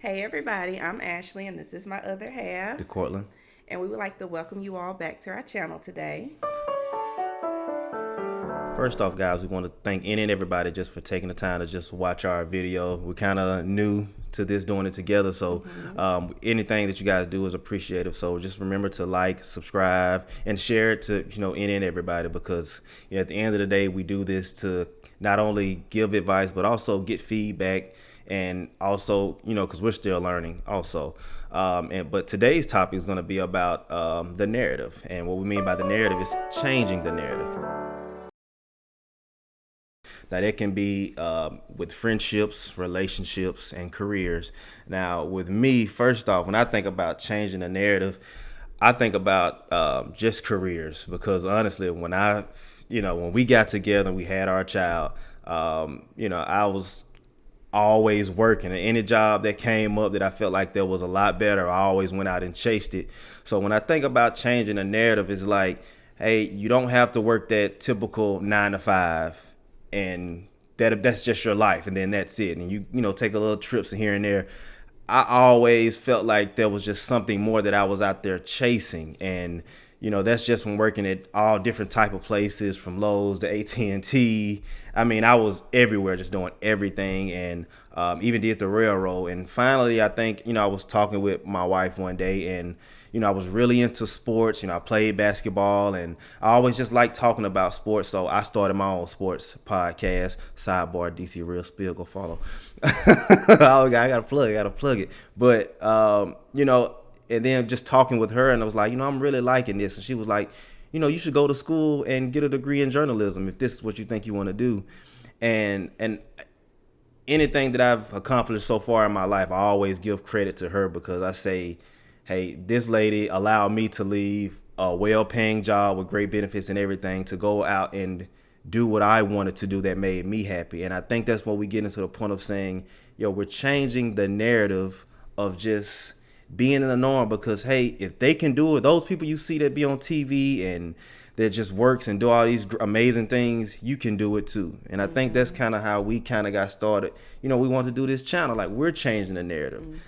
Hey everybody, I'm Ashley and this is my other half. To Cortland. And we would like to welcome you all back to our channel today. First off, guys, we want to thank any and everybody just for taking the time to just watch our video. We're kind of new to this, doing it together, so anything that you guys do is appreciative. So just remember to like, subscribe, and share it to any and everybody, because at the end of the day, we do this to not only give advice but also get feedback, and also because we're still learning also. But today's topic is going to be about the narrative, and what we mean by the narrative is changing the narrative. Now, that can be with friendships, relationships, and careers. Now, with me, first off, when I think about changing the narrative, I think about just careers, because honestly, when we got together and we had our child, I was always working, and any job that came up that I felt like there was a lot better, I always went out and chased it. So when I think about changing the narrative, it's like, hey, you don't have to work that typical 9 to 5, and that's just your life, and then that's it. And you take a little trips here and there. I always felt like there was just something more that I was out there chasing, and that's just from working at all different type of places, from Lowe's to AT&T. I mean, I was everywhere, just doing everything, and even did the railroad. And finally, I think I was talking with my wife one day, and I was really into sports. I played basketball, and I always just liked talking about sports. So I started my own sports podcast. Sidebar, DC Real Spill, go follow. I gotta plug it. But and then just talking with her, and I was like, I'm really liking this. And she was like, you should go to school and get a degree in journalism if this is what you think you want to do. And anything that I've accomplished so far in my life, I always give credit to her, because I say, hey, this lady allowed me to leave a well-paying job with great benefits and everything to go out and do what I wanted to do that made me happy. And I think that's what we get into the point of saying, we're changing the narrative of just being in the norm, because hey, if they can do it, those people you see that be on TV and that just works and do all these amazing things, you can do it too. And I think that's kind of how we kind of got started. We want to do this channel, like we're changing the narrative.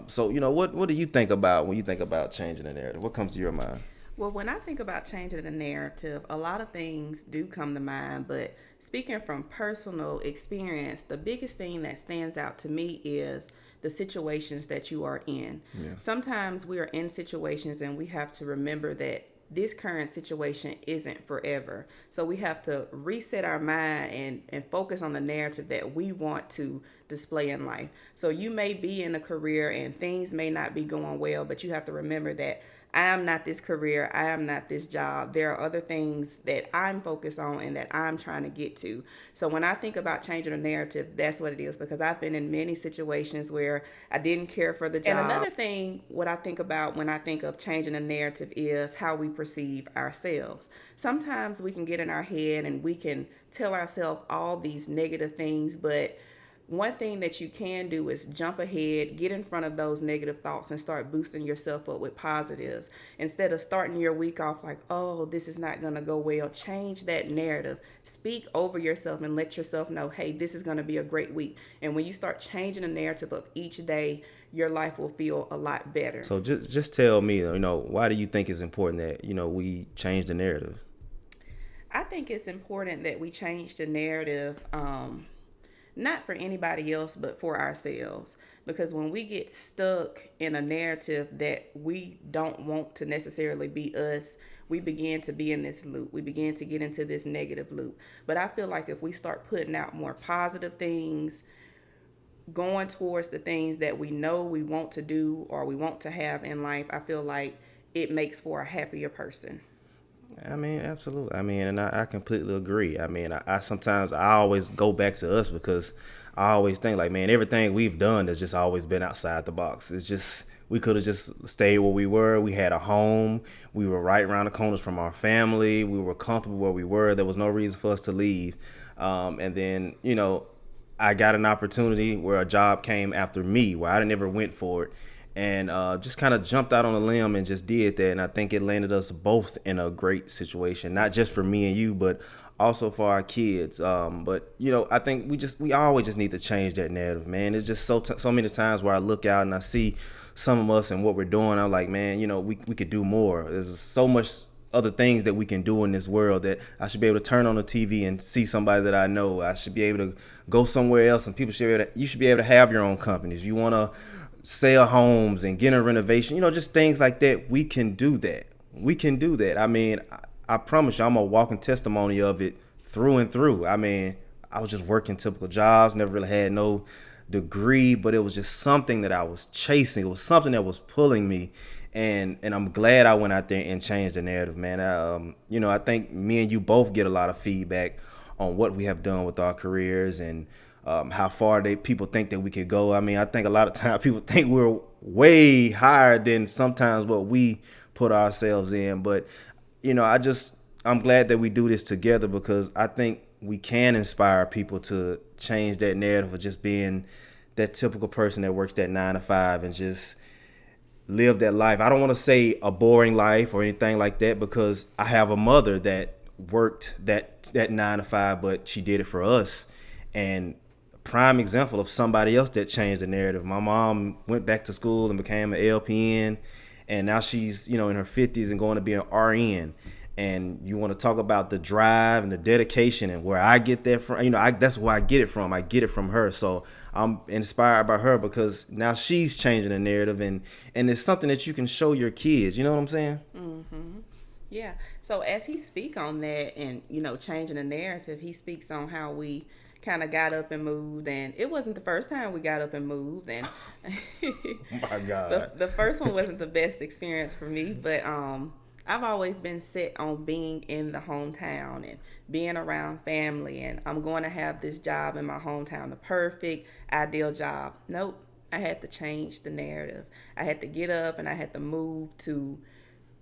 So what do you think about when you think about changing the narrative? What comes to your mind? Well, when I think about changing the narrative, a lot of things do come to mind, but speaking from personal experience, the biggest thing that stands out to me is the situations that you are in. Yeah. Sometimes we are in situations and we have to remember that this current situation isn't forever. So we have to reset our mind and focus on the narrative that we want to display in life. So you may be in a career and things may not be going well, but you have to remember that I am not this career. I am not this job. There are other things that I'm focused on and that I'm trying to get to. So when I think about changing the narrative, that's what it is, because I've been in many situations where I didn't care for the job. And another thing, what I think about when I think of changing the narrative is how we perceive ourselves. Sometimes we can get in our head and we can tell ourselves all these negative things, but one thing that you can do is jump ahead, get in front of those negative thoughts and start boosting yourself up with positives. Instead of starting your week off like, oh, this is not going to go well, change that narrative. Speak over yourself and let yourself know, hey, this is going to be a great week. And when you start changing the narrative of each day, your life will feel a lot better. So just tell me, why do you think it's important that, we change the narrative? I think it's important that we change the narrative, not for anybody else, but for ourselves. Because when we get stuck in a narrative that we don't want to necessarily be us, we begin to be in this loop. We begin to get into this negative loop. But I feel like if we start putting out more positive things, going towards the things that we know we want to do or we want to have in life, I feel like it makes for a happier person. I mean, absolutely. I mean, and I completely agree. I mean, I sometimes I always go back to us, because I always think like, man, everything we've done has just always been outside the box. It's just, we could have just stayed where we were. We had a home. We were right around the corners from our family. We were comfortable where we were. There was no reason for us to leave. And then, I got an opportunity where a job came after me, where I never went for it, and just kind of jumped out on a limb and just did that. And I think it landed us both in a great situation, not just for me and you, but also for our kids. But you know, I think we always just need to change that narrative, man. It's just so many times where I look out and I see some of us and what we're doing. I'm like, man, you know, we could do more. There's so much other things that we can do in this world that I should be able to turn on the TV and see somebody that I know. I should be able to go somewhere else and people should be able to, you should be able to have your own companies. You want to sell homes and get a renovation, you know, just things like that. We can do that. We can do that. I mean, I promise you, I'm a walking testimony of it through and through. I mean, I was just working typical jobs, never really had no degree, but it was just something that I was chasing. It was something that was pulling me. And I'm glad I went out there and changed the narrative, man. You know, I think me and you both get a lot of feedback on what we have done with our careers and how far people think that we could go. I mean, I think a lot of times people think we're way higher than sometimes what we put ourselves in. But, you know, I'm glad that we do this together because I think we can inspire people to change that narrative of just being that typical person that works that 9 to 5 and just live that life. I don't want to say a boring life or anything like that because I have a mother that worked that 9 to 5, but she did it for us. And a prime example of somebody else that changed the narrative. My mom went back to school and became an LPN, and now she's, you know, in her 50s and going to be an RN. And you want to talk about the drive and the dedication and where I get that from, you know, that's where I get it from. I get it from her. So I'm inspired by her because now she's changing the narrative and it's something that you can show your kids. You know what I'm saying? Mm-hmm. Yeah. So as he speak on that and, you know, changing the narrative, he speaks on how we kind of got up and moved, and it wasn't the first time we got up and moved, and Oh my God. the first one wasn't the best experience for me, but I've always been set on being in the hometown and being around family, and I'm going to have this job in my hometown, the perfect, ideal job. Nope. I had to change the narrative. I had to get up and I had to move to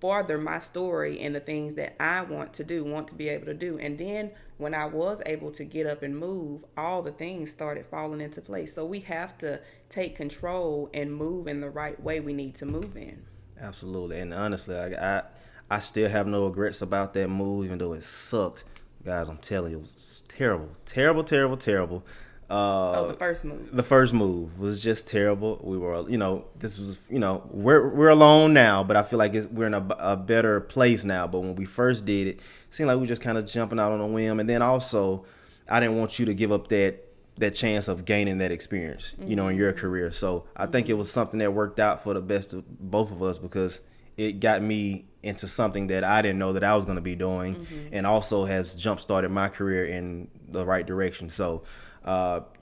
further my story and the things that I want to do, want to be able to do. And then when I was able to get up and move, all the things started falling into place. So we have to take control and move in the right way we need to move in. Absolutely. And honestly, I still have no regrets about that move, even though it sucked. Guys, I'm telling you, it was terrible. Terrible, terrible, terrible. The first move. The first move was just terrible. We were, you know, this was, you know, we're alone now, but I feel like we're in a better place now. But when we first did it seemed like we were just kind of jumping out on a whim. And then also, I didn't want you to give up that chance of gaining that experience, you know, in your career. So I think it was something that worked out for the best of both of us because it got me into something that I didn't know that I was going to be doing, and also has jump started my career in the right direction. So,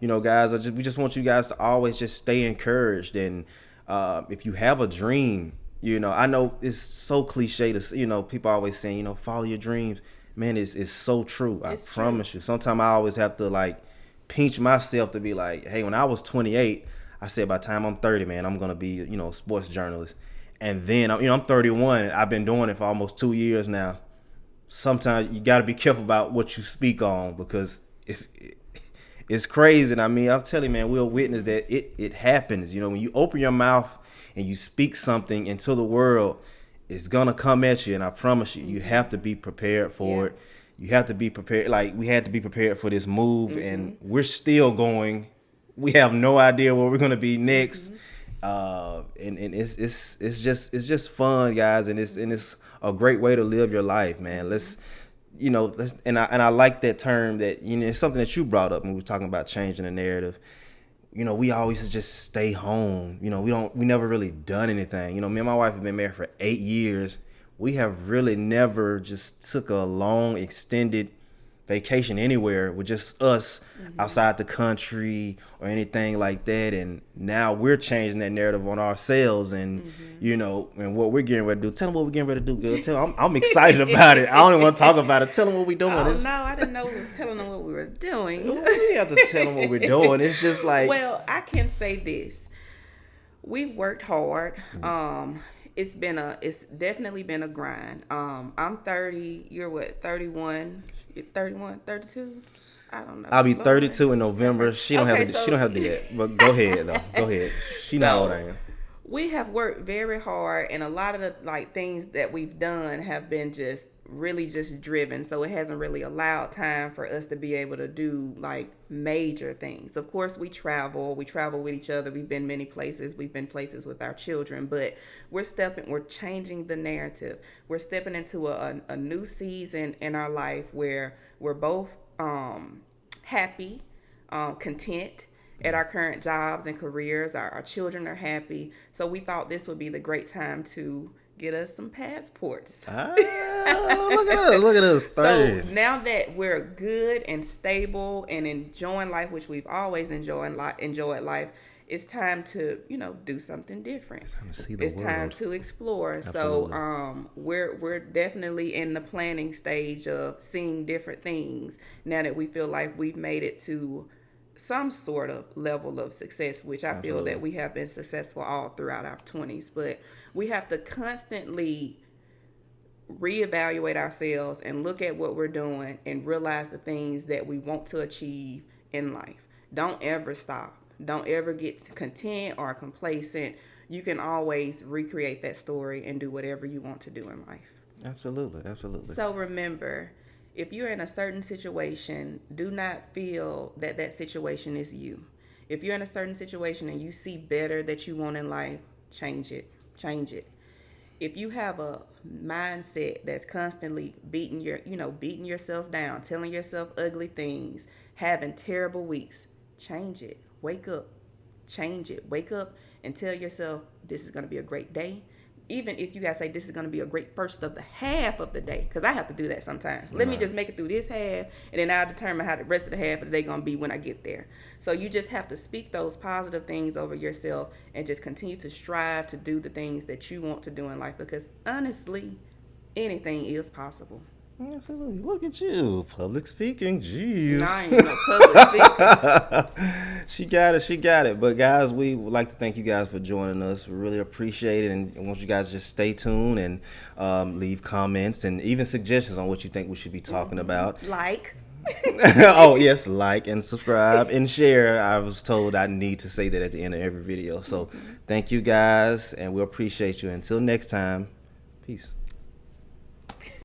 you know, guys, we just want you guys to always just stay encouraged. And if you have a dream, you know, I know it's so cliche to, you know, people always saying, you know, follow your dreams. Man, it's so true. I promise you. Sometimes I always have to like pinch myself to be like, hey, when I was 28, I said by the time I'm 30, man, I'm going to be, you know, a sports journalist. And then, you know, I'm 31. I've been doing it for almost 2 years now. Sometimes you got to be careful about what you speak on because it's crazy. And I mean, I'm telling you, man, we'll witness that it happens. You know, when you open your mouth and you speak something into the world, it's going to come at you. And I promise you, you have to be prepared for it. You have to be prepared. Like, we had to be prepared for this move, and we're still going. We have no idea where we're going to be next. And it's just fun, guys, and it's a great way to live your life, man. And I like that term that, you know, it's something that you brought up when we were talking about changing the narrative. You know, we always just stay home. You know, we never really done anything. You know, me and my wife have been married for 8 years. We have really never just took a long extended vacation anywhere with just us outside the country or anything like that. And now we're changing that narrative on ourselves and, you know, and what we're getting ready to do. Tell them what we're getting ready to do, girl. Tell them, I'm excited about it. I don't even want to talk about it. Tell them what we're doing. Oh, no, I didn't know we was telling them what we were doing. We have to tell them what we're doing. It's just like... Well, I can say this. We've worked hard. It's definitely been a grind. I'm 30. You're what, 31? 31, 32? I don't know. I'll be 32 in November. She don't have to do that. But go ahead though. Go ahead. She know how old I am. We have worked very hard, and a lot of the things that we've done have been just really just driven. So it hasn't really allowed time for us to be able to do like major things. Of course, we travel with each other. We've been many places. We've been places with our children, but we're changing the narrative. We're stepping into a new season in our life where we're both happy, content at our current jobs and careers. Our children are happy. So we thought this would be the great time to get us some passports. Look at us. Look at us. So now that we're good and stable and enjoying life, which we've always enjoyed life, it's time to, do something different. It's time to explore. Absolutely. So we're definitely in the planning stage of seeing different things now that we feel like we've made it to some sort of level of success, which I feel that we have been successful all throughout our 20s. But we have to constantly reevaluate ourselves and look at what we're doing and realize the things that we want to achieve in life. Don't ever stop. Don't ever get content or complacent. You can always recreate that story and do whatever you want to do in life. Absolutely. So remember, if you're in a certain situation, do not feel that that situation is you. If you're in a certain situation and you see better that you want in life, change it. If you have a mindset that's constantly beating yourself down, telling yourself ugly things, having terrible weeks, change it. Wake up. Change it. Wake up and tell yourself this is going to be a great day. Even if you guys say this is going to be a great first of the half of the day, because I have to do that sometimes. Let me just make it through this half, and then I'll determine how the rest of the half of the day going to be when I get there. So you just have to speak those positive things over yourself and just continue to strive to do the things that you want to do in life, because honestly, anything is possible. Absolutely. Look at you. Public speaking. Jeez. No, I ain't no public speaker. She got it. But guys, we would like to thank you guys for joining us. We really appreciate it. And I want you guys to just stay tuned and leave comments and even suggestions on what you think we should be talking about. Like. Oh, yes. Like and subscribe and share. I was told I need to say that at the end of every video. So thank you guys. And we appreciate you. Until next time. Peace.